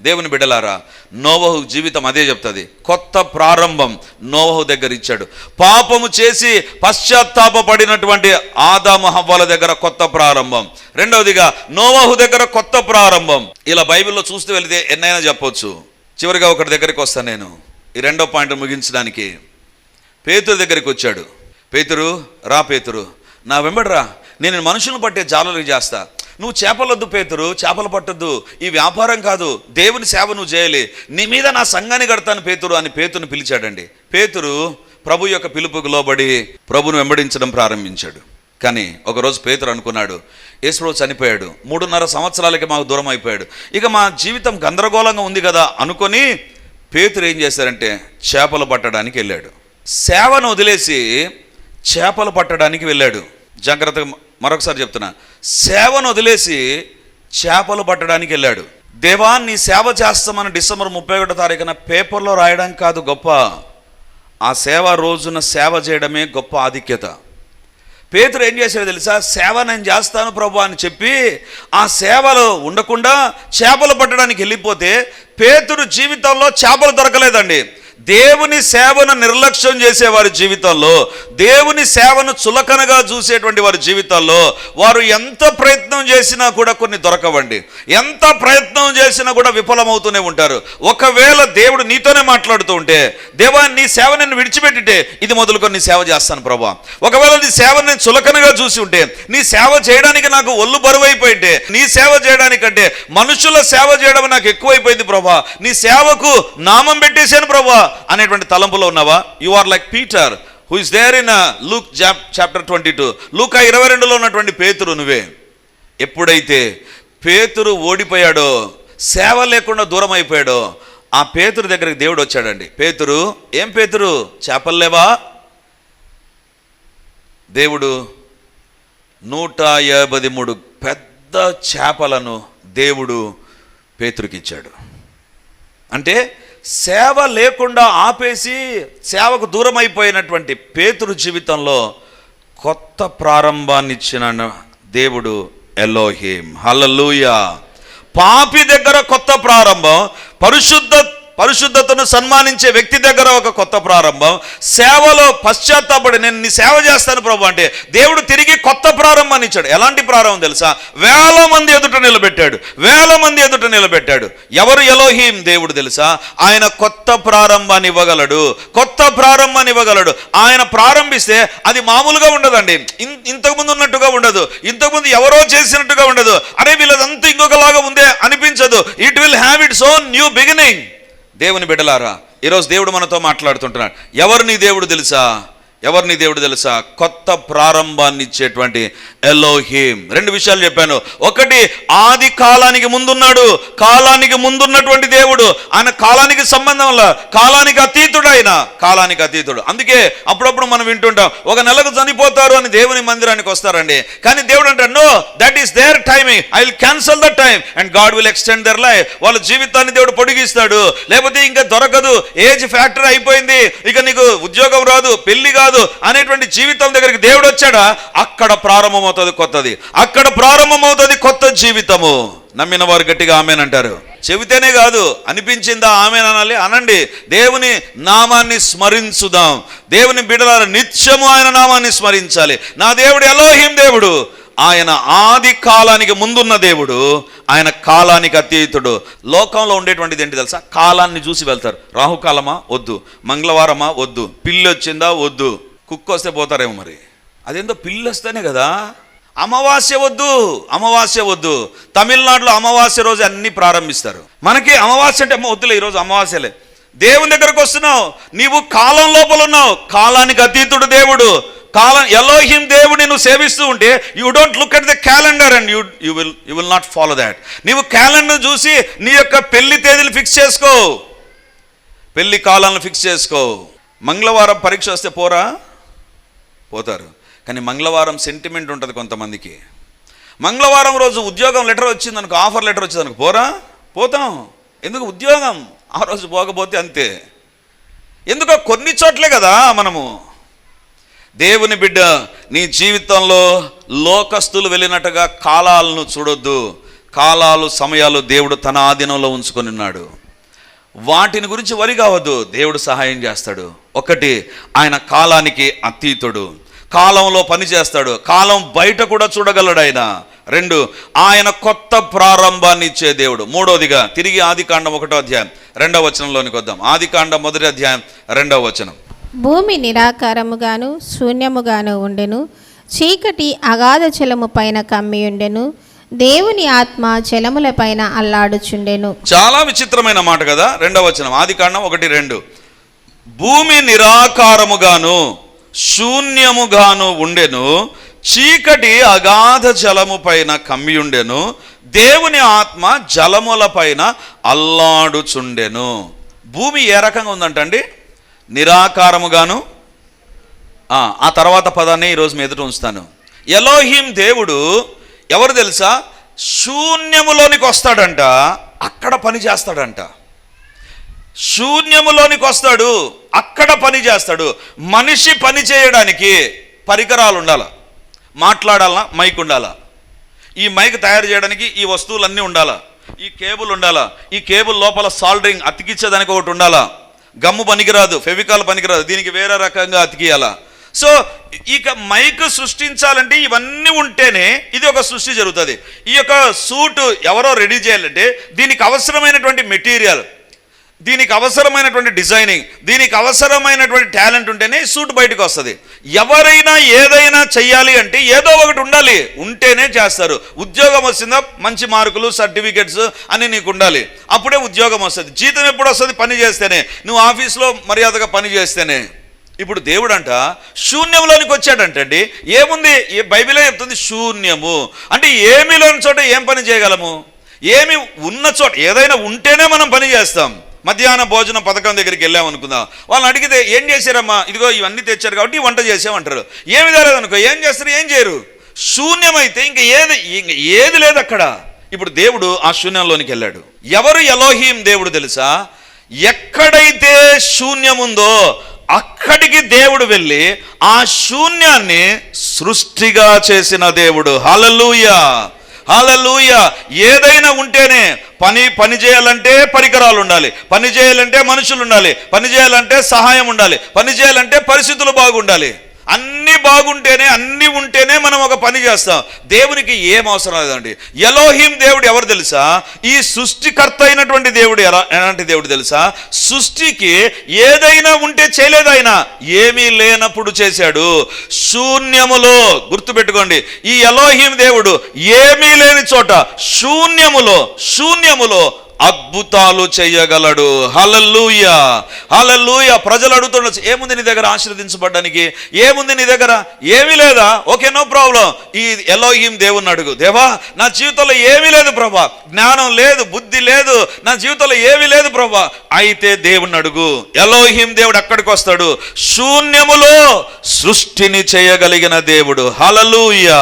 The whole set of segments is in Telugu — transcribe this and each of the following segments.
దేవుని బిడ్డలారా, నోవహు జీవితం అదే చెప్తుంది. కొత్త ప్రారంభం నోవహు దగ్గర ఇచ్చాడు. పాపము చేసి పశ్చాత్తాపడినటువంటి ఆదాము హవ్వల దగ్గర కొత్త ప్రారంభం. రెండవదిగా నోవహు దగ్గర కొత్త ప్రారంభం. ఇలా బైబిల్లో చూస్తూ వెళితే ఎన్నైనా చెప్పొచ్చు. చివరిగా ఒకటి దగ్గరికి వస్తాను నేను, ఈ రెండో పాయింట్ ముగించడానికి. పేతురు దగ్గరికి వచ్చాడు. పేతురు, రా పేతురు, నా వెంబడిరా, నేను మనుషులను పట్టే జాలలు చేస్తా. నువ్వు చేపలొద్దు పేతురు, చేపలు పట్టొద్దు, ఈ వ్యాపారం కాదు, దేవుని సేవ నువ్వు చేయాలి, నీ మీద నా సంఘాన్ని కడతాను పేతురు అని పేతురుని పిలిచాడండి. పేతురు ప్రభు యొక్క పిలుపుకు లోబడి ప్రభును వెంబడించడం ప్రారంభించాడు. కానీ ఒకరోజు పేతురు అనుకున్నాడు, యేసు చనిపోయాడు, 3.5 సంవత్సరాలకి మాకు దూరం అయిపోయాడు, ఇక మా జీవితం గందరగోళంగా ఉంది కదా అనుకొని పేతురు ఏం చేశారంటే చేపలు పట్టడానికి వెళ్ళాడు. సేవను వదిలేసి చేపలు పట్టడానికి వెళ్ళాడు. జాగ్రత్తగా మరొకసారి చెప్తున్నా, సేవను వదిలేసి చేపలు పట్టడానికి వెళ్ళాడు. దేవా నీ సేవ చేస్తామని డిసెంబర్ 31వ తారీఖున పేపర్లో రాయడం కాదు గొప్ప, ఆ సేవ రోజున సేవ చేయడమే గొప్ప ఆధిక్యత. పేతురు ఏం చేశాడు తెలుసా? సేవ నేను చేస్తాను ప్రభు అని చెప్పి ఆ సేవలో ఉండకుండా చేపలు పట్టడానికి వెళ్ళిపోతే పేతురు జీవితంలో చేపలు దొరకలేదండి. దేవుని సేవను నిర్లక్ష్యం చేసే వారి జీవితంలో, దేవుని సేవను చులకనగా చూసేటువంటి వారి జీవితాల్లో వారు ఎంత ప్రయత్నం చేసినా కూడా కొన్ని దొరకవండి. ఎంత ప్రయత్నం చేసినా కూడా విఫలమవుతూనే ఉంటారు. ఒకవేళ దేవుడు నీతోనే మాట్లాడుతూ ఉంటే, దేవా నీ సేవ నేను విడిచిపెట్టితే ఇది మొదలుకొని నీ సేవ చేస్తాను ప్రభా, ఒకవేళ నీ సేవను నేను చులకనగా చూసి ఉంటే, నీ సేవ చేయడానికి నాకు ఒళ్ళు బరువైపోయింటే, నీ సేవ చేయడానికంటే మనుషుల సేవ చేయడం నాకు ఎక్కువైపోయింది ప్రభా, నీ సేవకు నామం పెట్టేశాను ప్రభా అనేటువంటి తలంపులో ఉన్నావా? You are like Peter who is there in Luke chapter 22, లూకా 22లో ఉన్నటువంటి పేతురు నువ్వే. ఎప్పుడైతే పేతురు ఓడిపోయాడో, సేవ లేకుండా దూరం అయిపోయాడో, ఆ పేతురు దగ్గరికి దేవుడు వచ్చాడండి. పేతురు, ఏం పేతురు చేపలు లేవా? దేవుడు 153 పెద్ద చేపలను దేవుడు పేతురుకి ఇచ్చాడు. అంటే సేవ లేకుండా ఆపేసి సేవకు దూరం అయిపోయినటువంటి పేతురు జీవితంలో కొత్త ప్రారంభాన్ని ఇచ్చిన దేవుడు ఎలోహిం. హల్లెలూయా. పాపి దగ్గర కొత్త ప్రారంభం, పరిశుద్ధతను సన్మానించే వ్యక్తి దగ్గర ఒక కొత్త ప్రారంభం, సేవలో పశ్చాత్తాపడి నేను నీ సేవ చేస్తాను ప్రభు అంటే దేవుడు తిరిగి కొత్త ప్రారంభాన్ని ఇచ్చాడు. ఎలాంటి ప్రారంభం తెలుసా? వేల మంది ఎదుట నిలబెట్టాడు. ఎవరు ఎలోహిం? దేవుడు తెలుసా? ఆయన కొత్త ప్రారంభాన్ని ఇవ్వగలడు. ఆయన ప్రారంభిస్తే అది మామూలుగా ఉండదండి, ఇంతకుముందు ఉన్నట్టుగా ఉండదు, ఇంతకుముందు ఎవరో చేసినట్టుగా ఉండదు, అరే వీళ్ళదంతా ఇంకొకలాగా ఉందే అనిపించదు. It will have its own new beginning. దేవుని బిడ్డలారా, ఈరోజు దేవుడు మనతో మాట్లాడుతుంటున్నాడు. ఎవరు నీ దేవుడు తెలుసా? కొత్త ప్రారంభాన్ని ఇచ్చేటువంటి ఎలోహిం. 2 విషయాలు చెప్పాను. ఒకటి, ఆది కాలానికి ముందున్నటువంటి దేవుడు. ఆయన కాలానికి సంబంధం వల్ల కాలానికి అతీతుడు. అందుకే అప్పుడప్పుడు మనం వింటుంటాం, ఒక నెలకు చనిపోతారు అని దేవుని మందిరానికి వస్తారండి. కానీ దేవుడు అంటాడు, no, that is their timing, I will cancel the time and God will extend their life. వాళ్ళ జీవితాన్ని దేవుడు పొడిగిస్తాడు. లేకపోతే ఇంకా దొరకదు, ఏజ్ ఫ్యాక్టర్ అయిపోయింది, ఇక నీకు ఉద్యోగం రాదు, పెళ్లి కాదు అనేటువంటి జీవితం దగ్గరికి దేవుడు వచ్చాడా, అక్కడ ప్రారంభమవుతుంది కొత్త జీవితము. నమ్మిన వారు గట్టిగా ఆమేన్ అంటారు. చెబితేనే కాదు, అనిపించిందా ఆమేన్ అనాలి, అనండి. దేవుని నామాన్ని స్మరించుదాం. దేవుని బిడ్డలారా, నిత్యము ఆయన నామాన్ని స్మరించాలి. నా దేవుడు ఎలోహిం దేవుడు. ఆయన ఆది కాలానికి ముందున్న దేవుడు, ఆయన కాలానికి అతీతుడు. లోకంలో ఉండేటువంటిది ఏంటి తెలుసా? కాలాన్ని చూసి వెళ్తారు. రాహుకాలమా వద్దు, మంగళవారమా వద్దు, పిల్లి వచ్చిందా వద్దు, కుక్క వస్తే పోతారేమో. మరి అదేందో పిల్లి వస్తేనే కదా. అమావాస్య వద్దు. తమిళనాడులో అమావాస్య రోజు అన్ని ప్రారంభిస్తారు. మనకి అమావాస్య అంటే వద్దులే, ఈరోజు అమావాస్యలే. దేవుని దగ్గరకు వస్తున్నావు, నీవు కాలం లోపల ఉన్నావు. కాలానికి అతీతుడు దేవుడు, ఎలోహిం దేవుడిని నువ్వు సేవిస్తూ ఉంటే you don't look at the calendar and you will not follow that. నీవు క్యాలెండర్ చూసి నీ యొక్క పెళ్లి తేదీలు ఫిక్స్ చేసుకో, పెళ్లి కాలాలను ఫిక్స్ చేసుకో. మంగళవారం పరీక్ష వస్తే పోతారు, కానీ మంగళవారం సెంటిమెంట్ ఉంటుంది కొంతమందికి. మంగళవారం రోజు ఉద్యోగం లెటర్ వచ్చిందనుకో, ఆఫర్ లెటర్ వచ్చిందనుకో, పోతాం. ఎందుకు? ఉద్యోగం ఆ రోజు పోకపోతే అంతే. ఎందుకో కొన్ని చోట్లే కదా మనము. దేవుని బిడ్డ, నీ జీవితంలో లోకస్తులు వెళ్ళినట్టుగా కాలాలను చూడొద్దు. కాలాలు, సమయాలు దేవుడు తన ఆధీనంలో ఉంచుకొని ఉన్నాడు. వాటిని గురించి వరి కావద్దు, దేవుడు సహాయం చేస్తాడు. ఒకటి, ఆయన కాలానికి అతీతుడు, కాలంలో పని చేస్తాడు, కాలం బయట కూడా చూడగలడు ఆయన. రెండు, ఆయన కొత్త ప్రారంభాన్ని ఇచ్చే దేవుడు. మూడోదిగా తిరిగి ఆదికాండం 1వ అధ్యాయం 2వ వచనంలోనికి వద్దాం. ఆదికాండం 1వ అధ్యాయం 2వ వచనం. భూమి నిరాకారముగాను శూన్యముగాను ఉండెను, చీకటి అగాధ జలము పైన కమ్మియుండెను, దేవుని ఆత్మ జలముల పైన అల్లాడుచుండెను. చాలా విచిత్రమైన మాట కదా. 2వ వచనం, ఆదికాండం 1:2. భూమి నిరాకారముగాను శూన్యముగాను ఉండెను, చీకటి అగాధ జలము పైన కమ్మియుండెను, దేవుని ఆత్మ జలముల పైన అల్లాడుచుండెను. భూమి ఏ రకంగా ఉందంటండి? నిరాకారముగాను. ఆ తర్వాత పదాన్ని ఈరోజు మీ ఎదుట ఉంచుతాను. ఎలోహిం దేవుడు ఎవరు తెలుసా? శూన్యములోనికి వస్తాడంట, అక్కడ పని చేస్తాడంట. శూన్యములోనికి వస్తాడు, అక్కడ పని చేస్తాడు. మనిషి పని చేయడానికి పరికరాలు ఉండాలి, మాట్లాడాలన్నా మైక్ ఉండాలా, ఈ మైక్ తయారు చేయడానికి ఈ వస్తువులన్నీ ఉండాలా, ఈ కేబుల్ ఉండాలా, ఈ కేబుల్ లోపల సాల్డరింగ్ అతికించేదానికి ఒకటి ఉండాలా, గమ్ము పనికిరాదు, ఫెవికాల్ పనికిరాదు, దీనికి వేరే రకంగా అతికియాలా. సో ఇక మైక్ సృష్టించాలంటే ఇవన్నీ ఉంటేనే ఇది ఒక సృష్టి జరుగుతుంది. ఈ యొక్క సూటు ఎవరో రెడీ చేయాలంటే దీనికి అవసరమైనటువంటి మెటీరియల్, దీనికి అవసరమైనటువంటి డిజైనింగ్, దీనికి అవసరమైనటువంటి టాలెంట్ ఉంటేనే సూట్ బయటకు వస్తుంది. ఎవరైనా ఏదైనా చెయ్యాలి అంటే ఏదో ఒకటి ఉండాలి, ఉంటేనే చేస్తారు. ఉద్యోగం వస్తుందా, మంచి మార్కులు, సర్టిఫికెట్స్ అన్నీ నీకు ఉండాలి, అప్పుడే ఉద్యోగం వస్తుంది. జీతం ఎప్పుడు వస్తుంది? పని చేస్తేనే, నువ్వు ఆఫీస్లో మర్యాదగా పని చేస్తేనే. ఇప్పుడు దేవుడు అంట శూన్యంలోనికి వచ్చాడంటండి. ఏముంది? బైబిలే చెప్తుంది శూన్యము అంటే ఏమీ లేని చోట ఏం పని చేయగలము? ఏమి ఉన్న చోట ఏదైనా ఉంటేనే మనం పని చేస్తాం. మధ్యాహ్న భోజనం పథకం దగ్గరికి వెళ్ళామనుకుందాం, వాళ్ళని అడిగితే ఏం చేశారమ్మా? ఇదిగో ఇవన్నీ తెచ్చారు కాబట్టి వంట చేసామంటారు. ఏమి తేలేదనుకో, ఏం చేస్తారు? ఏం చేయరు. శూన్యమైతే ఇంక ఏది లేదు అక్కడ. ఇప్పుడు దేవుడు ఆ శూన్యంలోనికి వెళ్ళాడు. ఎవరు ఎలోహీం దేవుడు తెలుసా? ఎక్కడైతే శూన్యముందో అక్కడికి దేవుడు వెళ్ళి ఆ శూన్యాన్ని సృష్టిగా చేసిన దేవుడు. హల్లెలూయా, హల్లెలూయా. ఏదైనా ఉంటేనే పని చేయాలంటే పరికరాలు ఉండాలి, పని చేయాలంటే మనుషులు ఉండాలి, పని చేయాలంటే సహాయం ఉండాలి, పని చేయాలంటే పరిస్థితులు బాగుండాలి. అన్నీ బాగుంటేనే, అన్నీ ఉంటేనే మనం ఒక పని చేస్తాం. దేవునికి ఏం అవసరం లేదండి. ఎలోహిం దేవుడు ఎవరు తెలుసా? ఈ సృష్టికర్త అయినటువంటి దేవుడు. ఎలాంటి దేవుడు తెలుసా? సృష్టికి ఏదైనా ఉంటే చేయలేదు ఆయన, ఏమీ లేనప్పుడు చేశాడు. శూన్యములో, గుర్తుపెట్టుకోండి, ఈ ఎలోహిం దేవుడు ఏమీ లేని చోట శూన్యములో అద్భుతాలు చేయగలడు. హల్లెలూయా, హల్లెలూయా. ప్రజలు అడుగుతుండొచ్చు, ఏముంది నీ దగ్గర ఆశీర్వదించబడ్డానికి? ఏముంది నీ దగ్గర? ఏమీ లేదా? Okay, no problem. ఈ ఎలోహిం దేవుని అడుగు, దేవా నా జీవితంలో ఏమీ లేదు ప్రభా, జ్ఞానం లేదు, బుద్ధి లేదు, నా జీవితంలో ఏమీ లేదు ప్రభా. అయితే దేవుని అడుగు. ఎలోహిం దేవుడు అక్కడికి వస్తాడు. శూన్యములో సృష్టిని చేయగలిగిన దేవుడు. హల్లెలూయా.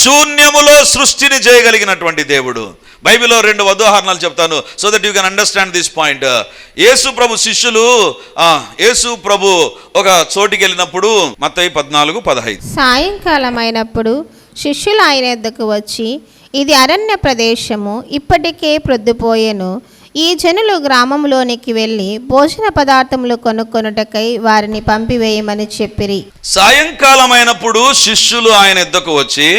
శూన్యములో సృష్టిని చేయగలిగినటువంటి దేవుడు. బైబిల్లో 2 ఉదాహరణలు చెప్తాను, so that you can understand this point. Yesu ప్రభు శిష్యులు, యేసు ప్రభు ఒక చోటికి వెళ్ళినప్పుడు, మత్తయి 14:15. సాయంకాలం అయినప్పుడు శిష్యులు ఆయన యొద్దకు వచ్చి, ఇది అరణ్య ప్రదేశము, ఇప్పటికే ప్రొద్దుపోయెను, ఈ జనులు గ్రామంలోనికి వెళ్ళి భోజన పదార్థములు కొనుక్కొనుటకై వారిని పంపివేయమని చెప్పిరి. సాయంకాలం అయినప్పుడు శిష్యులు ఆయన యొద్దకు వచ్చి,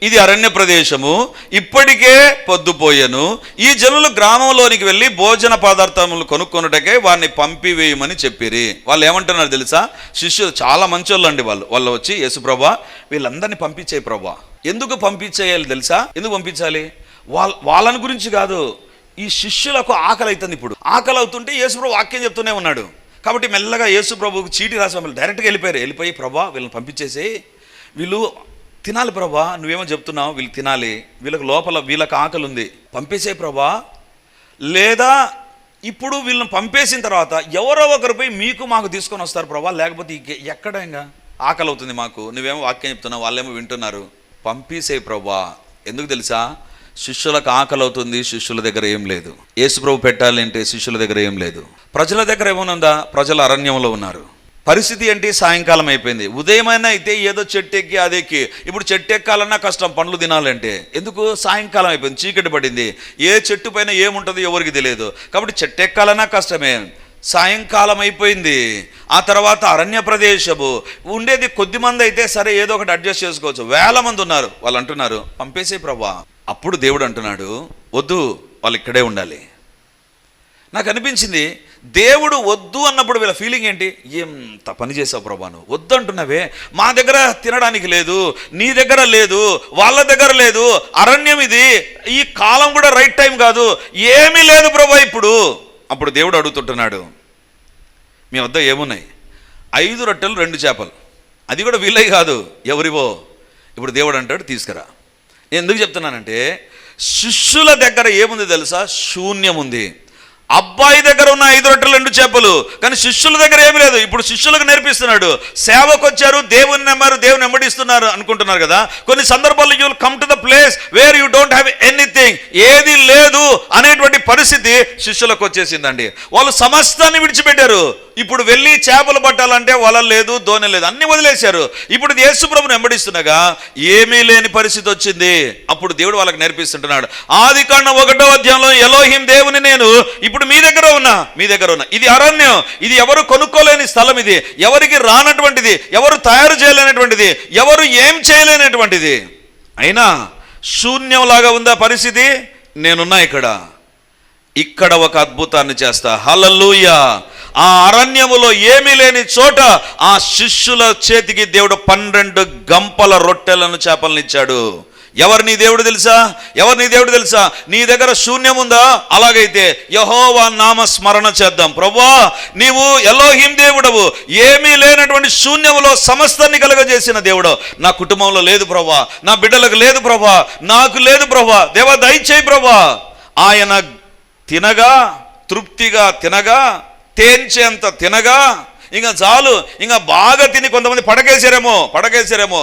ఇది అరణ్య ప్రదేశము, ఇప్పటికే పొద్దుపోయెను, ఈ జనులు గ్రామంలోనికి వెళ్ళి భోజన పదార్థములు కొనుక్కొనుటకై వారిని పంపివేయమని చెప్పిరి. వాళ్ళు ఏమంటున్నారు తెలుసా? శిష్యులు చాలా మంచోళ్ళు అండి. వాళ్ళు వచ్చి, యేసు ప్రభా వీళ్ళందరినీ పంపించేయి ప్రభా. ఎందుకు పంపించేయాలి తెలుసా? ఎందుకు పంపించాలి? వాళ్ళని గురించి కాదు, ఈ శిష్యులకు ఆకలి అవుతుంది. ఇప్పుడు ఆకలి అవుతుంటే యేసు ప్రభు వాక్యం చెప్తూనే ఉన్నాడు కాబట్టి మెల్లగా యేసు ప్రభువుకు చీటి రాసి డైరెక్ట్గా వెళ్ళిపోయి ప్రభా వీళ్ళని పంపించేసేయి, వీళ్ళు తినాలి ప్రభా, నువ్వేమో చెప్తున్నావు వీళ్ళు తినాలి, వీళ్ళకి లోపల వీళ్ళకి ఆకలి ఉంది, పంపేసే ప్రభా. లేదా ఇప్పుడు వీళ్ళని పంపేసిన తర్వాత ఎవరో ఒకరు పోయి మీకు మాకు తీసుకొని వస్తారు ప్రభా, లేకపోతే ఎక్కడ ఇంకా ఆకలి అవుతుంది మాకు, నువ్వేమో వాక్యం చెప్తున్నావు, వాళ్ళేమో వింటున్నారు, పంపేసే ప్రభా. ఎందుకు తెలుసా? శిష్యులకు ఆకలి అవుతుంది, శిష్యుల దగ్గర ఏం లేదు. యేసు ప్రభు పెట్టాలి అంటే శిష్యుల దగ్గర ఏం లేదు. ప్రజల దగ్గర ఏమనుందా? ప్రజలు అరణ్యంలో ఉన్నారు. పరిస్థితి ఏంటి? సాయంకాలం అయిపోయింది. ఉదయమైనా అయితే ఏదో చెట్టు ఎక్కి అదెక్కి, ఇప్పుడు చెట్టు ఎక్కాలన్నా కష్టం, పండ్లు తినాలంటే. ఎందుకు? సాయంకాలం అయిపోయింది, చీకటి పడింది, ఏ చెట్టు పైన ఏముంటుందో ఎవరికి తెలియదు, కాబట్టి చెట్టు ఎక్కాలన్నా కష్టమే. సాయంకాలం అయిపోయింది. ఆ తర్వాత అరణ్య ప్రదేశము, ఉండేది కొద్దిమంది అయితే సరే ఏదో ఒకటి అడ్జస్ట్ చేసుకోవచ్చు, వేల మంది ఉన్నారు. వాళ్ళు అంటున్నారు పంపేసే ప్రభా. అప్పుడు దేవుడు అంటున్నాడు వద్దు, వాళ్ళు ఇక్కడే ఉండాలి. నాకు అనిపించింది దేవుడు వద్దు అన్నప్పుడు వీళ్ళ ఫీలింగ్ ఏంటి? ఎంత పని చేసావు ప్రభా, నువ్వు వద్దు అంటున్నావే, మా దగ్గర తినడానికి లేదు, నీ దగ్గర లేదు, వాళ్ళ దగ్గర లేదు, అరణ్యం ఇది, ఈ కాలం కూడా రైట్ టైం కాదు, ఏమీ లేదు ప్రభా ఇప్పుడు. అప్పుడు దేవుడు అడుగుతుంటున్నాడు, మీ వద్ద ఏమున్నాయి? 5 రొట్టెలు 2 చేపలు, అది కూడా వీళ్ళవి కాదు, ఎవరివో. ఇప్పుడు దేవుడు అంటాడు తీసుకురా. ఎందుకు చెప్తున్నానంటే శిష్యుల దగ్గర ఏముంది తెలుసా? శూన్యం ఉంది. అబ్బాయి దగ్గర ఉన్న 5 రొట్టెలు 2 చేపలు, కానీ శిష్యుల దగ్గర ఏమి లేదు. ఇప్పుడు శిష్యులకు నేర్పిస్తున్నాడు. సేవకు వచ్చారు, దేవుని నమ్మారు, దేవుని వెంబడిస్తున్నారు అనుకుంటున్నారు కదా. కొన్ని సందర్భాల్లో you will come to the place where you don't have anything, ఏది లేదు అనేటువంటి పరిస్థితి శిష్యులకు వచ్చేసిందండి. వాళ్ళు సమస్తాన్ని విడిచిపెట్టారు. ఇప్పుడు వెళ్ళి చేపలు పట్టాలంటే వల లేదు, దోణి లేదు, అన్ని వదిలేశారు. ఇప్పుడు యేసు ప్రభువుని వెంబడిస్తుండగా ఏమీ లేని పరిస్థితి వచ్చింది. అప్పుడు దేవుడు వాళ్ళకి నేర్పిస్తుంటున్నాడు. ఆదికాండం 1వ అధ్యాయంలో ఎలోహిం దేవుని నేను ఇప్పుడు మీ దగ్గర ఉన్నా, మీ దగ్గర ఉన్నా. ఇది అరణ్యం, ఇది ఎవరు కొనుక్కోలేని స్థలం, ఇది ఎవరికి రానటువంటిది, ఎవరు తయారు చేయలేనటువంటిది, ఎవరు ఏం చేయలేనటువంటిది. అయినా శూన్యంలాగా ఉందా పరిస్థితి? నేనున్నా ఇక్కడ ఒక అద్భుతాన్ని చేస్తా. హల్లెలూయా. ఆ అరణ్యములో ఏమీ లేని చోట ఆ శిష్యుల చేతికి దేవుడు 12 గంపల రొట్టెలను చేపలను ఇచ్చాడు. ఎవరు నీ దేవుడు తెలుసా? ఎవరు నీ దేవుడు తెలుసా? నీ దగ్గర శూన్యం ఉందా? అలాగైతే యెహోవా నామ స్మరణ చేద్దాం. ప్రభువా, నీవు ఎలోహిం దేవుడవు, ఏమీ లేనటువంటి శూన్యములో సమస్తాన్ని కలుగజేసిన దేవుడు. నా కుటుంబంలో లేదు ప్రభువా, నా బిడ్డలకు లేదు ప్రభువా, నాకు లేదు ప్రభువా, దేవా దయచేయి ప్రభువా. ఆయన తినగా, తృప్తిగా తినగా, తేంచేంత తినగా, ఇంకా చాలు, ఇంకా బాగా తిని కొంతమంది పడకేసారేమో,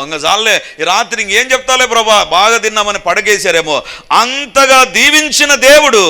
ఇంకా చాలులే ఈ రాత్రి ఇంకేం చెప్తాలే ప్రభా, బాగా తిన్నామని పడకేసారేమో. అంతగా దీవించిన దేవుడు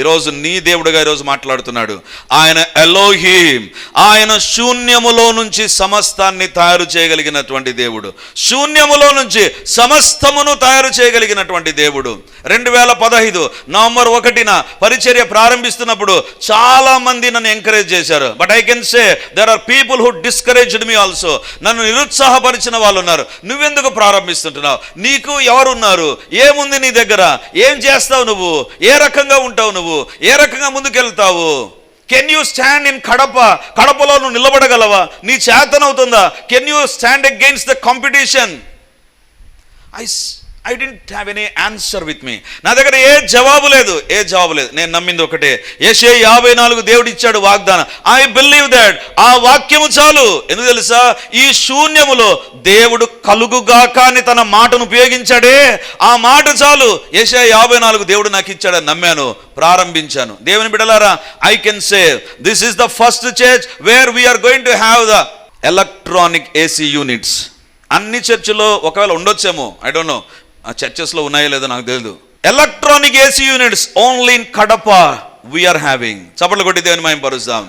ఈరోజు నీ దేవుడుగా ఈరోజు మాట్లాడుతున్నాడు. ఆయన ఎలోహిం, ఆయన శూన్యములో నుంచి సమస్తాన్ని తయారు చేయగలిగినటువంటి దేవుడు, శూన్యములో నుంచి సమస్తమును తయారు చేయగలిగినటువంటి దేవుడు. 2015 నవంబర్ 1న పరిచర్య ప్రారంభిస్తున్నప్పుడు చాలా మంది నన్ను ఎంకరేజ్ చేశారు. But I can say there are people who discouraged me also. నన్ను నిరుత్సాహపరిచిన వాళ్ళు ఉన్నారు. నువ్వెందుకు ప్రారంభిస్తుంటున్నావు? నీకు ఎవరున్నారు? ఏముంది నీ దగ్గర? ఏం చేస్తావు నువ్వు? ఏ రకంగా ఉంటావు నువ్వు? ఏ రకంగా ముందుకెళ్తావు? కెన్ యూ స్టాండ్ ఇన్ కడపలో నువ్వు నిలబడగలవా? నీ చేతనవుతుందా? Can you stand against the competition? I don't have any answer with me. నా దగ్గర ఏ జవాబు లేదు. నేను నమ్మింది ఒకటే, యెషయా 54 దేవుడు ఇచ్చాడు వాగ్దానం. I believe that. ఆ వాక్యము చాలు. ఎందుకు తెలుసా? ఈ శూన్యములో దేవుడు కలుగుగాక అని తన మాటను ఉపయోగించాడే, ఆ మాట చాలు. యెషయా 54 దేవుడు నాకు ఇచ్చాడని నమ్మాను, ప్రారంభించాను. దేవుని బిడ్డలారా, I can say this is the first church where we are going to have the electronic AC units. అన్ని చర్చిలో ఒకవేళ ఉండొచ్చేమో, ఐ డోంట్ నో, ఆ చర్చెస్లో ఉన్నాయో లేదో నాకు తెలియదు. Electronic AC units only in Kadapa we are having. చప్పట్లు కొట్టి దేవుని మహిమపరుస్తాం.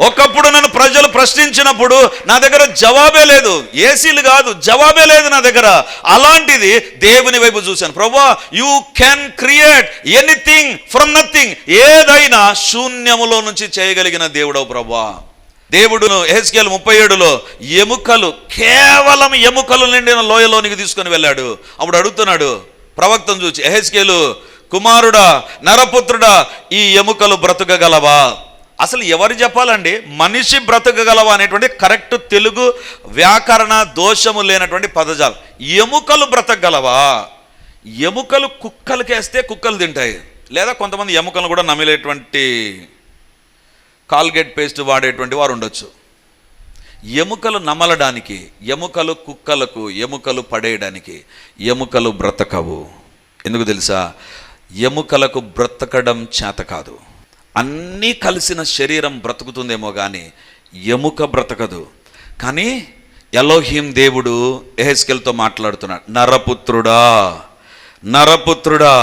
ఒకప్పుడు నన్ను ప్రజలు ప్రశ్నించినప్పుడు నా దగ్గర జవాబే లేదు, ఏసీలు కాదు, జవాబే లేదు నా దగ్గర. అలాంటిది దేవుని వైపు చూశాను. ప్రభువా, you can create anything from nothing. ఏదైనా శూన్యములో నుంచి చేయగలిగిన దేవుడవు ప్రభువా. దేవుడును యెహెజ్కేలు 37లో ఎముకలు, కేవలం ఎముకలు నిండిన లోయలోనికి తీసుకొని వెళ్ళాడు. అప్పుడు అడుగుతున్నాడు ప్రవక్తను చూచి, యెహెజ్కేలు కుమారుడా, నరపుత్రుడా, ఈ ఎముకలు బ్రతకగలవా? అసలు ఎవరు చెప్పాలండి మనిషి బ్రతకగలవా అనేటువంటి కరెక్ట్ తెలుగు వ్యాకరణ దోషము లేనటువంటి పదజాలం. ఎముకలు బ్రతకగలవా? ఎముకలు కుక్కలకేస్తే కుక్కలు తింటాయి, లేదా కొంతమంది ఎముకలు కూడా నమిలేటువంటి కాల్గేట్ పేస్ట్ వాడేటువంటి వారు ఉండొచ్చు. ఎముకలు నమలడానికి, ఎముకలు కుక్కలకు, ఎముకలు పడేయడానికి, ఎముకలు బ్రతకవు. ఎందుకు తెలుసా? ఎముకలకు బ్రతకడం చేత కాదు. అన్నీ కలిసిన శరీరం బ్రతుకుతుందేమో కానీ ఎముక బ్రతకదు. కానీ ఎలోహీం దేవుడు యెహెజ్కేలుతో మాట్లాడుతున్నాడు, నరపుత్రుడా, నరపుత్రుడా,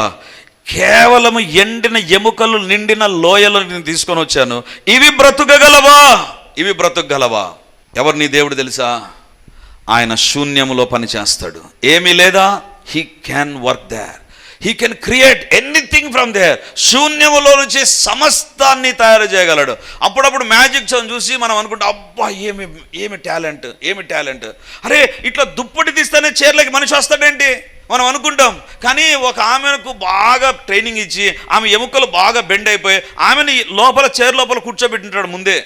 కేవలం ఎండిన ఎముకలు నిండిన లోయలో నేను తీసుకొని వచ్చాను, ఇవి బ్రతుకగలవా? ఇవి బ్రతుకగలవా? ఎవరు నీ దేవుడు తెలుసా? ఆయన శూన్యములో పని చేస్తాడు. ఏమీ లేదా, he can work there, he can create anything from there. శూన్యములో నుంచి సమస్తాన్ని తయారు చేయగలడు. అప్పుడప్పుడు మ్యాజిక్ షోని చూసి మనం అనుకుంటాం, అబ్బా ఏమి టాలెంట్, ఏమి టాలెంట్, అరే ఇట్లా దుప్పటి తీస్తేనే చీరలకి మనిషి వస్తాడేంటి మనం అనుకుంటాం. కానీ ఒక ఆమెకు బాగా ట్రైనింగ్ ఇచ్చి ఆమె ఎముకలు బాగా బెండ్ అయిపోయి ఆమెను లోపల చైర్ లోపల కూర్చోబెట్టింటాడు ముందే.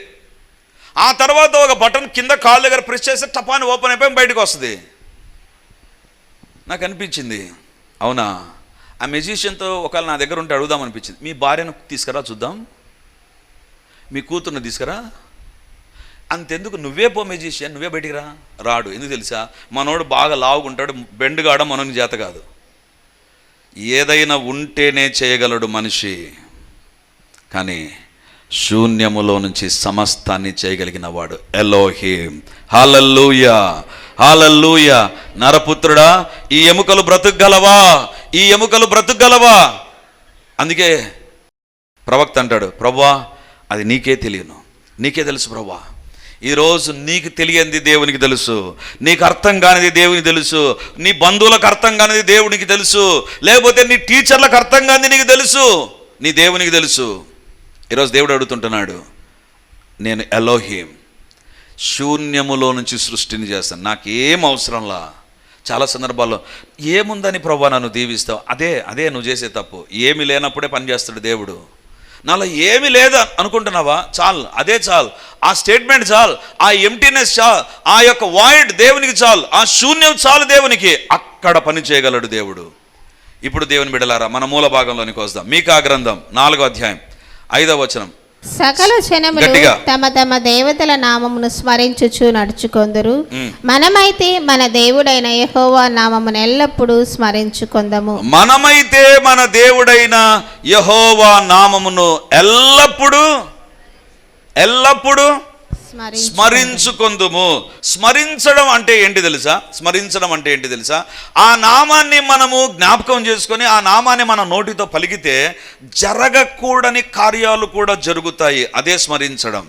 ఆ తర్వాత ఒక బటన్ కింద కాళ్ళ దగ్గర ప్రెస్ చేస్తే టపాని ఓపెన్ అయిపోయి బయటకు వస్తుంది. నాకు అనిపించింది, అవునా, ఆ మెజిషియన్తో ఒకవేళ నా దగ్గర ఉంటే అడుగుదాం అనిపించింది, మీ భార్యను తీసుకురా చూద్దాం, మీ కూతుర్ని తీసుకురా. అంతెందుకు, నువ్వే పో మెజిషియన్, నువ్వే బయటికి రా. రాడు. ఎందుకు తెలుసా? మనోడు బాగా లావుకుంటాడు, బెండ్ కావడం మనోని చేత కాదు. ఏదైనా ఉంటేనే చేయగలడు మనిషి, కానీ శూన్యములో నుంచి సమస్తాన్ని చేయగలిగిన వాడు ఎలోహీం. హల్లెలూయా, హల్లెలూయా. నరపుత్రుడా, ఈ ఎముకలు బ్రతుకగలవా? ఈ ఎముకలు బ్రతుకగలవా? అందుకే ప్రవక్త అంటాడు, ప్రభువా అది నీకే తెలియను, నీకే తెలుసు ప్రభువా. ఈరోజు నీకు తెలియంది దేవునికి తెలుసు, నీకు అర్థం కానిది దేవునికి తెలుసు, నీ బంధువులకు అర్థం కానిది దేవునికి తెలుసు, లేకపోతే నీ టీచర్లకు అర్థం కానిది నీకు తెలుసు, నీ దేవునికి తెలుసు. ఈరోజు దేవుడు అడుగుతుంటున్నాడు, నేను ఎలోహీం, శూన్యములో నుంచి సృష్టిని చేస్తాను, నాకేం అవసరంలా. చాలా సందర్భాల్లో ఏముందని ప్రభువా నన్ను దీవిస్తావు, అదే నువ్వు చేసే తప్పు. ఏమి లేనప్పుడే పని చేస్తాడు దేవుడు. నాలో ఏమీ లేదా అనుకుంటున్నావా? చాలు, అదే చాలు, ఆ స్టేట్మెంట్ చాలు, ఆ ఎంటీనెస్ చాలు, ఆ యొక్క వాయిడ్ దేవునికి చాలు, ఆ శూన్యం చాలు దేవునికి. అక్కడ పని చేయగలడు దేవుడు. ఇప్పుడు దేవుని బిడ్డలారా, మన మూల భాగంలోనికి వస్తాం. మీకా గ్రంథం 4వ అధ్యాయం 5వ వచనం. సకల జనములు తమ తమ దేవతల నామమును స్మరించుచు నడుచుకొందురు, మనమైతే మన దేవుడైన యెహోవా నామమును ఎల్లప్పుడూ స్మరించుకొందము. మనమైతే మన దేవుడైన యెహోవా నామమును ఎల్లప్పుడూ స్మరించుకొందుము. స్మరించడం అంటే ఏంటి తెలుసా? స్మరించడం అంటే ఏంటి తెలుసా? ఆ నామాన్ని మనము జ్ఞాపకం చేసుకొని ఆ నామాన్ని మన నోటితో పలికితే జరగకూడని కార్యాలు కూడా జరుగుతాయి. అదే స్మరించడం.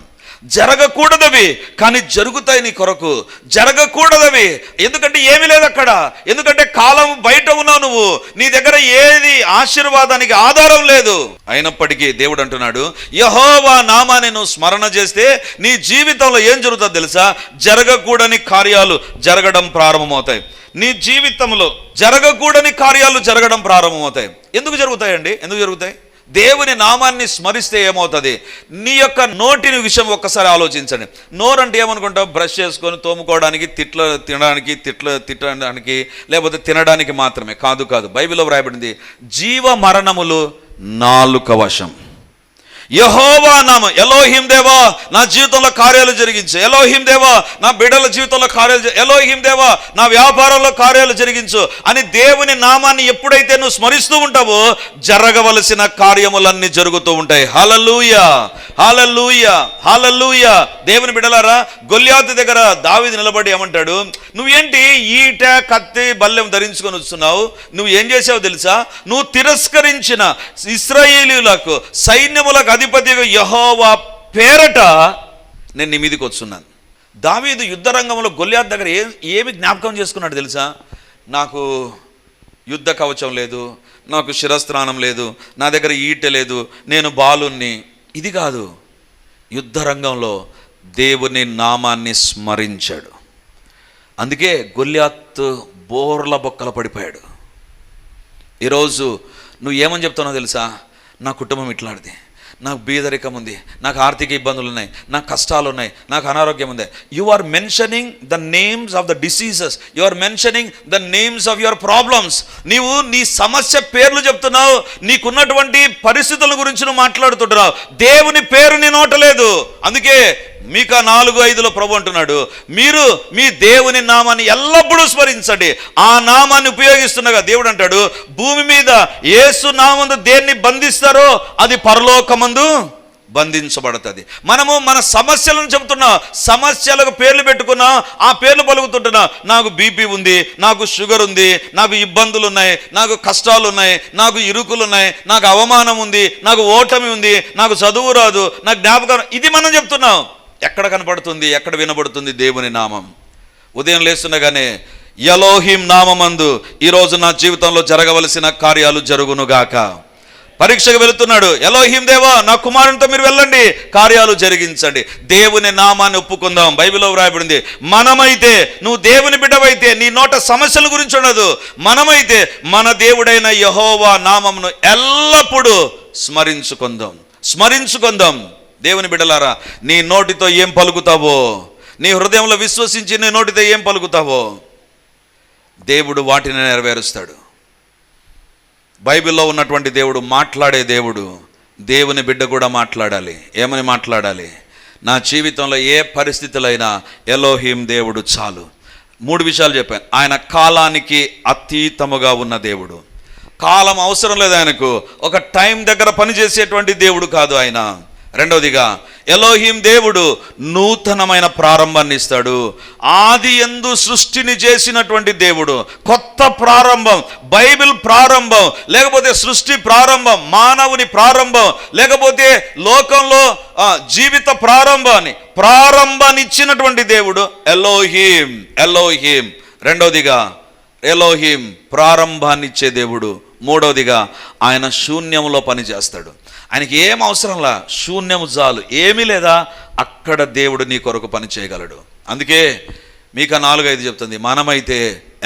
జరగకూడదవి కానీ జరుగుతాయి నీ కొరకు. జరగకూడదవి ఎందుకంటే ఏమీ లేదు అక్కడ, ఎందుకంటే కాలం బయట ఉన్నావు నువ్వు, నీ దగ్గర ఏది ఆశీర్వాదానికి ఆధారం లేదు. అయినప్పటికీ దేవుడు అంటున్నాడు, యెహోవా నామాన్ని నువ్వు స్మరణ చేస్తే నీ జీవితంలో ఏం జరుగుతుందో తెలుసా? జరగకూడని కార్యాలు జరగడం ప్రారంభమవుతాయి. నీ జీవితంలో జరగకూడని కార్యాలు జరగడం ప్రారంభమవుతాయి. ఎందుకు జరుగుతాయండి? ఎందుకు జరుగుతాయి? దేవుని నామాన్ని స్మరిస్తే ఏమవుతుంది? నీ యొక్క నోటిని విషయం ఒక్కసారి ఆలోచించండి. నోరు అంటే ఏమనుకుంటావు? బ్రష్ చేసుకొని తోముకోవడానికి, తిట్టడానికి లేకపోతే తినడానికి మాత్రమే కాదు. బైబిల్లో వ్రాయబడింది, జీవ మరణములు నాలుక వశం. యెహోవా నామం, ఎలోహీం దేవా నా జీవితంలో కార్యాలు జరిగించు, ఎలోహీం దేవా నా బిడ్డల జీవితంలో కార్యాలు, ఎలోహీం దేవా నా వ్యాపారంలో కార్యాలు జరిగించు అని దేవుని నామాన్ని ఎప్పుడైతే నువ్వు స్మరిస్తూ ఉంటావో జరగవలసిన కార్యములన్నీ జరుగుతూ ఉంటాయి. హల్లెలూయా, హల్లెలూయా, హల్లెలూయా. దేవుని బిడ్డలారా, గొల్యాతు దగ్గర దావీదు నిలబడి ఏమంటాడు? నువ్వేంటి ఈట కత్తి బల్లెం ధరించుకొని వస్తున్నావు? నువ్వు ఏం చేసావు తెలుసా? నువ్వు తిరస్కరించిన ఇశ్రాయేలీయులకు సైన్యములకు అధిపతిగా యెహోవా పేరట నేను నీ మీదకి వస్తున్నాను. దావీదు యుద్ధ రంగంలో గొల్యాతు దగ్గర ఏమి జ్ఞాపకం చేసుకున్నాడు తెలుసా? నాకు యుద్ధ కవచం లేదు, నాకు శిరస్త్రాణం లేదు, నా దగ్గర ఈట లేదు, నేను బాలుణ్ణి. ఇది కాదు, యుద్ధ రంగంలో దేవుని నామాన్ని స్మరించాడు. అందుకే గొల్యాతు బోర్ల బొక్కల పడిపోయాడు. ఈరోజు నువ్వు ఏమని చెప్తున్నావు తెలుసా? నా కుటుంబం ఇట్లాంటిది, నాకు బీదరికం ఉంది, నాకు ఆర్థిక ఇబ్బందులు ఉన్నాయి, నాకు కష్టాలు ఉన్నాయి, నాకు అనారోగ్యం ఉంది. You are mentioning the names of the diseases, you are mentioning the names of your problems. నీవు నీ సమస్య పేర్లు చెప్తున్నావు, నీకున్నటువంటి పరిస్థితుల గురించి నువ్వు మాట్లాడుతుంటున్నావు. దేవుని పేరు నీ నోట లేదు. అందుకే మీకా 4:5 ప్రభు అంటున్నాడు, మీరు మీ దేవుని నామాన్ని ఎల్లప్పుడూ స్మరించండి. ఆ నామాన్ని ఉపయోగిస్తుండగా దేవుడు అంటాడు, భూమి మీద యేసు నామందు దేన్ని బంధిస్తారో అది పరలోకమందు బంధించబడుతుంది. మనము మన సమస్యలను చెబుతున్నాం, సమస్యలకు పేర్లు పెట్టుకున్నాం, ఆ పేర్లు పలుకుతుంటున్నాం. నాకు బీపీ ఉంది, నాకు షుగర్ ఉంది, నాకు ఇబ్బందులు ఉన్నాయి, నాకు కష్టాలు ఉన్నాయి, నాకు ఇరుకులు ఉన్నాయి, నాకు అవమానం ఉంది, నాకు ఓటమి ఉంది, నాకు చదువు రాదు, నాకు జ్ఞాపకం. ఇది మనం చెప్తున్నాం. ఎక్కడ కనపడుతుంది, ఎక్కడ వినబడుతుంది దేవుని నామం? ఉదయం లేస్తుండగానే ఎలోహిం నామమందు ఈరోజు నా జీవితంలో జరగవలసిన కార్యాలు జరుగునుగాక. పరీక్షకు వెళుతున్నాడు, ఎలోహిం దేవా నా కుమారునితో మీరు వెళ్ళండి, కార్యాలు జరిగించండి. దేవుని నామాన్ని ఒప్పుకుందాం. బైబిల్లో వ్రాయబడింది, మనమైతే, నువ్వు దేవుని బిడ్డవైతే నీ నోట సమస్యల గురించి ఉండదు. మనమైతే మన దేవుడైన యెహోవా నామమును ఎల్లప్పుడూ స్మరించుకుందాం. దేవుని బిడ్డలారా, నీ నోటితో ఏం పలుకుతావో, నీ హృదయంలో విశ్వసించి నీ నోటితో ఏం పలుకుతావో దేవుడు వాటిని నెరవేరుస్తాడు. బైబిల్లో ఉన్నటువంటి దేవుడు మాట్లాడే దేవుడు. దేవుని బిడ్డ కూడా మాట్లాడాలి. ఏమని మాట్లాడాలి? నా జీవితంలో ఏ పరిస్థితులైనా ఎలోహిం దేవుడు చాలు. 3 విషయాలు చెప్పాను. ఆయన కాలానికి అతీతముగా ఉన్న దేవుడు. కాలం అవసరం లేదు ఆయనకు. ఒక టైం దగ్గర పనిచేసేటువంటి దేవుడు కాదు ఆయన. రెండవదిగా ఎలోహిం దేవుడు నూతనమైన ప్రారంభాన్ని ఇస్తాడు. ఆది యందు సృష్టిని చేసినటువంటి దేవుడు. కొత్త ప్రారంభం, బైబిల్ ప్రారంభం, లేకపోతే సృష్టి ప్రారంభం, మానవుని ప్రారంభం, లేకపోతే లోకంలో జీవిత ప్రారంభాన్ని ఇచ్చినటువంటి దేవుడు ఎలోహిం. రెండవదిగా ఎలోహిం ప్రారంభాన్ని ఇచ్చే దేవుడు. మూడవదిగా ఆయన శూన్యంలో పని చేస్తాడు. ఆయనకి ఏం అవసరంలా, శూన్యము చాలు, ఏమీ లేదా, అక్కడ దేవుడు నీ కొరకు పని చేయగలడు. అందుకే మీకా 4:5 చెప్తుంది, మనమైతే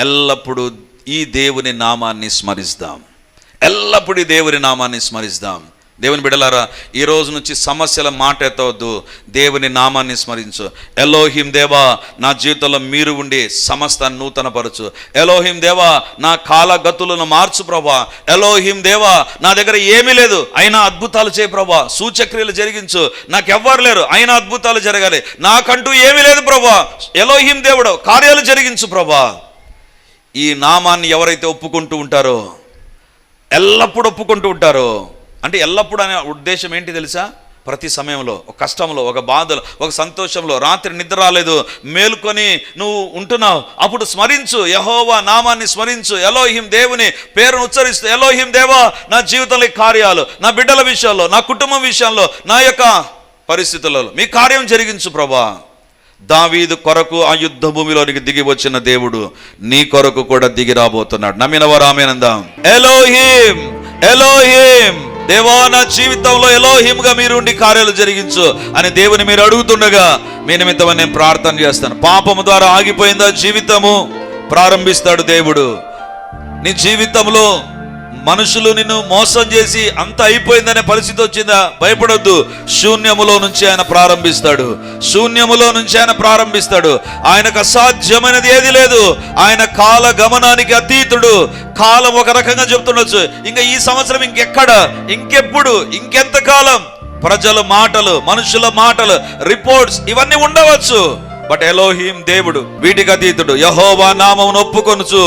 ఎల్లప్పుడూ ఈ దేవుని నామాన్ని స్మరిస్తాం. ఎల్లప్పుడూ దేవుని నామాన్ని స్మరిస్తాం. దేవుని బిడ్డలారా, ఈ రోజు నుంచి సమస్యల మాట ఎత్తవద్దు, దేవుని నామాన్ని స్మరించు. ఎలోహిం దేవా నా జీవితంలో మీరు ఉండి సమస్తాన్ని నూతనపరచు. ఎలోహిం దేవా నా కాలగతులను మార్చు ప్రభా. ఎలోహిం దేవా నా దగ్గర ఏమీ లేదు, అయినా అద్భుతాలు చేయి ప్రభా. సూచక్రియలు జరిగించు. నాకెవ్వరు లేరు, అయినా అద్భుతాలు జరగాలి. నాకంటూ ఏమీ లేదు ప్రభా. ఎలోహిం దేవుడు కార్యాలు జరిగించు ప్రభా. ఈ నామాన్ని ఎవరైతే ఒప్పుకుంటూ ఉంటారో, ఎల్లప్పుడూ ఒప్పుకుంటూ ఉంటారో, అంటే ఎల్లప్పుడూ అనే ఉద్దేశం ఏంటి తెలుసా? ప్రతి సమయంలో, ఒక కష్టంలో, ఒక బాధలో, ఒక సంతోషంలో, రాత్రి నిద్ర రాలేదు, మేలుకొని నువ్వు ఉంటున్నావు, అప్పుడు స్మరించు, యెహోవా నామాన్ని స్మరించు. ఎలోహిం దేవుని పేరును ఉచ్చరిస్తూ, ఎలోహిం దేవా నా జీవితంలో కార్యాలు, నా బిడ్డల విషయాల్లో, నా కుటుంబం విషయంలో, నా యొక్క పరిస్థితులలో మీ కార్యం జరిగించు ప్రభా. దావీదు కొరకు ఆ యుద్ధ భూమిలోనికి దిగి వచ్చిన దేవుడు నీ కొరకు కూడా దిగి రాబోతున్నాడు. నమ్మిన వారు ఆమేనందాం. ఎలోహిం దేవా నా జీవితంలో ఎలోహింగా మీరు ఉండి కార్యాలు జరిగించు అని దేవుని మీరు అడుగుతుండగా మీ నిమిత్తమని నేను ప్రార్థన చేస్తాను. పాపము ద్వారా ఆగిపోయిందా జీవితము? ప్రారంభిస్తాడు దేవుడు. నీ జీవితంలో మనుషులు నిన్ను మోసం చేసి అంత అయిపోయిందనే పరిస్థితి వచ్చిందా? భయపడొద్దు. శూన్యములో నుంచి ఆయన ప్రారంభిస్తాడు. ఆయనకు అసాధ్యమైనది ఏది లేదు. ఆయన కాల గమనానికి అతీతుడు. కాలం ఒక రకంగా చెప్తుండొచ్చు, ఇంకా ఈ సంవత్సరం ఇంకెక్కడ, ఇంకెప్పుడు, ఇంకెంత కాలం, ప్రజల మాటలు, మనుషుల మాటలు, రిపోర్ట్స్ ఇవన్నీ ఉండవచ్చు. బట్ ఎలోహిం దేవుడు వీటికి అతీతుడు. యెహోవా నామమును ఒప్పుకొనుచు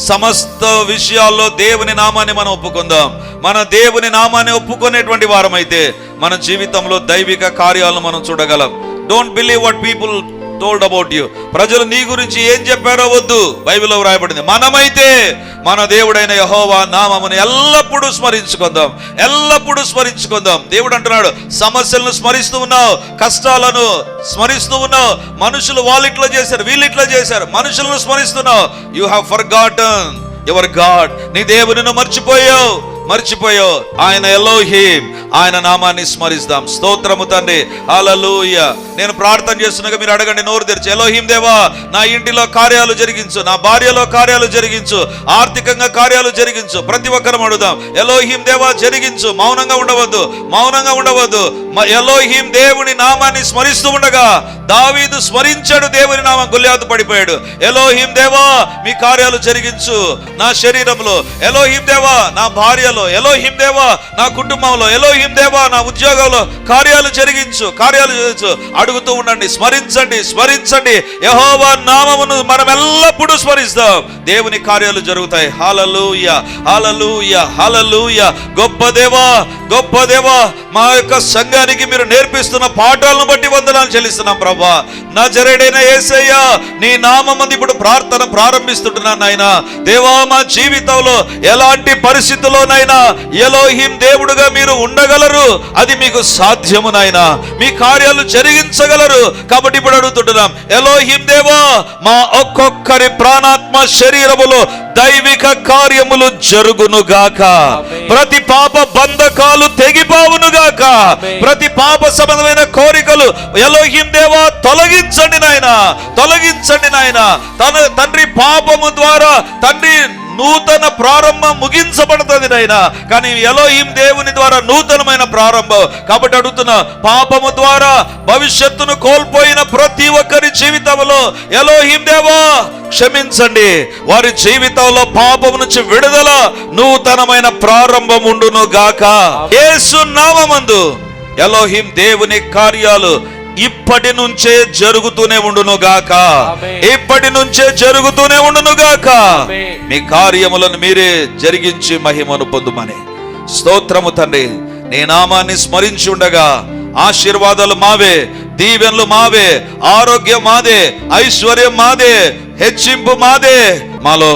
సమస్త విషయాల్లో దేవుని నామాన్ని మనం ఒప్పుకుందాం. మన దేవుని నామాన్ని ఒప్పుకునేటువంటి వారమైతే మన జీవితంలో దైవిక కార్యాలను మనం చూడగలం. Don't believe what people told about you. ప్రజలు నీ గురించి ఏం చెప్పారో వద్దు. బైబిల్లో వ్రాయబడింది, మనమైతే మన దేవుడైన యెహోవా నామమును ఎల్లప్పుడూ స్మరించుకుందాం. దేవుడు అంటున్నాడు, సమస్యలను స్మరిస్తూ ఉన్నావు, కష్టాలను స్మరిస్తూ ఉన్నావు, మనుషులు వాళ్ళు ఇట్లా చేశారు, వీళ్ళు ఇట్లా చేశారు, మనుషులను స్మరిస్తున్నావు. You have forgotten your God. నీ దేవునిని మర్చిపోయావు. ఆయన ఎలోహిం, ఆయన నామాన్ని స్మరిస్తాం. స్తోత్రము తండ్రి, హల్లెలూయా. నేను ప్రార్థన చేస్తున్నాగా మీరు అడగండి, నోరు తెరిచి. ఎలోహిం దేవా నా ఇంటిలో కార్యాలు జరిగించు, నా భార్యలో కార్యాలు జరిగించు, ఆర్థికంగా కార్యాలు జరిగించు. ప్రతి ఒక్కరం అడుగుదాం, ఎలోహిం దేవా జరిగించు. మౌనంగా ఉండవద్దు. ఎలోహిం దేవుని నామాన్ని స్మరిస్తూ ఉండగా దావీదు స్మరించాడు దేవుని నామం, గొల్యాతు పడిపోయాడు. ఎలోహిం దేవా మీ కార్యాలు జరిగించు నా శరీరంలో. ఎలోహిం దేవా నా భార్యలో, పరిచర్యలో, ఎలోహిం దేవా నా కుటుంబంలో, ఎలోహిం దేవా నా ఉద్యోగంలో కార్యాలు జరిగించు అడుగుతూ ఉండండి. స్మరించండి. యెహోవా నామమును మనం ఎల్లప్పుడూ స్మరిస్తాం, దేవుని కార్యాలు జరుగుతాయి. హల్లెలూయా, హల్లెలూయా, హల్లెలూయా. గొప్ప దేవా మా యొక్క సంఘానికి మీరు నేర్పిస్తున్న పాఠాలను బట్టి వందనాలు చెల్లిస్తున్నాం ప్రభువా. నజరేయుడైన యేసయ్యా నీ నామమందు ఇప్పుడు ప్రార్థన ప్రారంభిస్తుంటున్నాను నాయన. దేవా మా జీవితంలో ఎలాంటి పరిస్థితుల్లోనైనా ఎలోహిం దేవుడుగా మీరు ఉండగలరు, అది మీకు సాధ్యము నాయన. మీ కార్యాలు జరిగించగలరు. కాబట్టి ఇప్పుడు అడుగుతుంటున్నాం, ఎలోహిం దేవా మా ఒక్కొక్కరి ప్రాణాత్మ శరీరములో దైవిక కార్యములు జరుగునుగాక. ప్రతి పాప బంధకాలు తెగిపోవునుగాక. ప్రతి పాప సంబంధమైన కోరికలు ఎలోహిం దేవా తొలగించండి నాయన. తండ్రి పాపము ద్వారా తండ్రి నూతన ప్రారంభం ముగించబడుతుంది నాయన, కానీ ఎలోహిం దేవుని ద్వారా నూతనమైన ప్రారంభం. కాబట్టి అడుగుతున్నా, పాపము ద్వారా భవిష్యత్తును కోల్పోయిన ప్రతి ఒక్కరి జీవితంలో ఎలోహిం దేవా క్షమించండి. వారి జీవితంలో పాపము నుంచి విడుదల, నూతనమైన ప్రారంభం ఉండును గాక. యేసు నామమందు ఎలోహిం దేవుని కార్యాలు ఇప్పటి నుంచే జరుగుతూనే ఉండును గాక. మీ కార్యములను మీరే జరిగించి మహిమను పొందుమని స్తోత్రము తండ్రి. నీ నామాన్ని స్మరించి ఉండగా ఆశీర్వాదాలు మావే, దీవెనలు మావే, ఆరోగ్యం మాదే, ఐశ్వర్యం మాదే, హెచ్చింపు మాదే. మాలో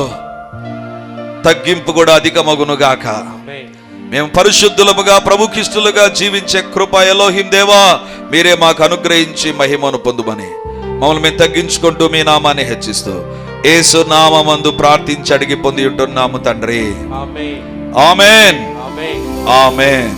తగ్గింపు కూడా అధికమగును గాక. మేము పరిశుద్ధులముగా ప్రభుకిష్టులుగా జీవించే కృప ఎలోహిం దేవా మీరే మాకు అనుగ్రహించి మహిమను పొందుమని మమ్మల్ని మేము తగ్గించుకుంటూ మీ నామాన్ని హెచ్చిస్తూ యేసు నామమందు ప్రార్థించి అడిగి పొంది ఉంటున్నాము తండ్రి. ఆమేన్, ఆమేన్.